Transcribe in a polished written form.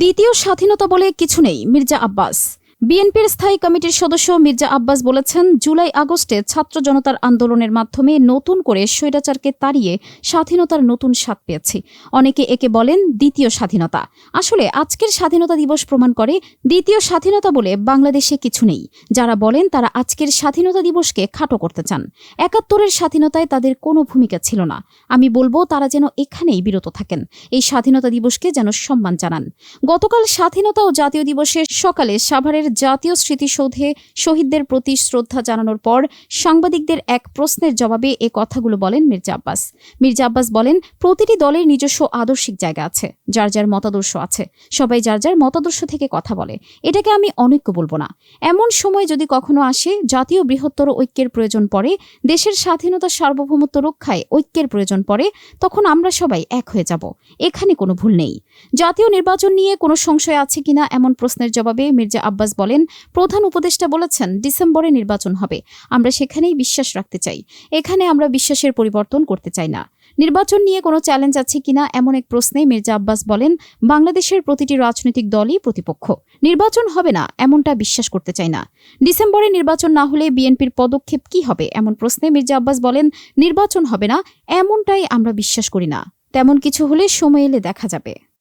দ্বিতীয় স্বাধীনতা বলে কিছু নেই, মির্জা আব্বাস। বিএনপির স্থায়ী কমিটির সদস্য মির্জা আব্বাস বলেছেন, জুলাই আগস্টে ছাত্র জনতার আন্দোলনের মাধ্যমে নতুন করে স্বৈরাচারকে তাড়িয়ে স্বাধীনতার নতুন স্বাদ পেয়েছি। অনেকে একে বলেন দ্বিতীয় স্বাধীনতা। আসলে আজকের স্বাধীনতা দিবস প্রমাণ করে দ্বিতীয় স্বাধীনতা বলে বাংলাদেশে কিছু নেই। যারা বলেন তারা আজকের স্বাধীনতা দিবসকে খাটো করতে চান। ৭১-এর স্বাধীনতায় তাদের কোনো ভূমিকা ছিল না। আমি বলবো তারা যেন এখানেই বিরত থাকেন, এই স্বাধীনতা দিবসকে যেন সম্মান জানান। গতকাল স্বাধীনতা ও জাতীয় দিবসের সকালে সাভারের জাতীয় স্মৃতিসৌধে শহীদদের প্রতি শ্রদ্ধা জানানোর পর সাংবাদিকদের এক প্রশ্নের জবাবে এ কথাগুলো বলেন মির্জা আব্বাস। মির্জা আব্বাস বলেন, প্রতিটি দলের নিজস্ব আদর্শিক জায়গা আছে, যার যার মতাদর্শ আছে, সবাই যার যার মতাদর্শ থেকে কথা বলে। এটাকে আমি অনৈক্য বলবো না। এমন সময় যদি কখনো আসে জাতীয় বৃহত্তর ঐক্যের প্রয়োজন পড়ে, দেশের স্বাধীনতা সার্বভৌমত্ব রক্ষায় ঐক্যের প্রয়োজন পড়ে, তখন আমরা সবাই এক হয়ে যাব। এখানে কোনো ভুল নেই। জাতীয় নির্বাচন নিয়ে কোনো সংশয় আছে কিনা এমন প্রশ্নের জবাবে মির্জা আব্বাস বলেন, প্রধান উপদেষ্টা বলেছেন ডিসেম্বরে নির্বাচন হবে। আমরা সেখানেই বিশ্বাস রাখতে চাই। এখানে আমরা বিশ্বাসের পরিবর্তন করতে চাই না। নির্বাচন নিয়ে কোনো চ্যালেঞ্জ আছে কিনা এমন এক প্রশ্নে মির্জা আব্বাস বলেন, বাংলাদেশের প্রতিটি রাজনৈতিক দলই প্রতিপক্ষ। নির্বাচন হবে না এমনটা বিশ্বাস করতে চাই না। ডিসেম্বরে নির্বাচন না হলে বিএনপির পদক্ষেপ কি হবে এমন প্রশ্নে মির্জা আব্বাস বলেন, নির্বাচন হবে না এমনটাই আমরা বিশ্বাস করি না। তেমন কিছু হলে সময় এলে দেখা যাবে।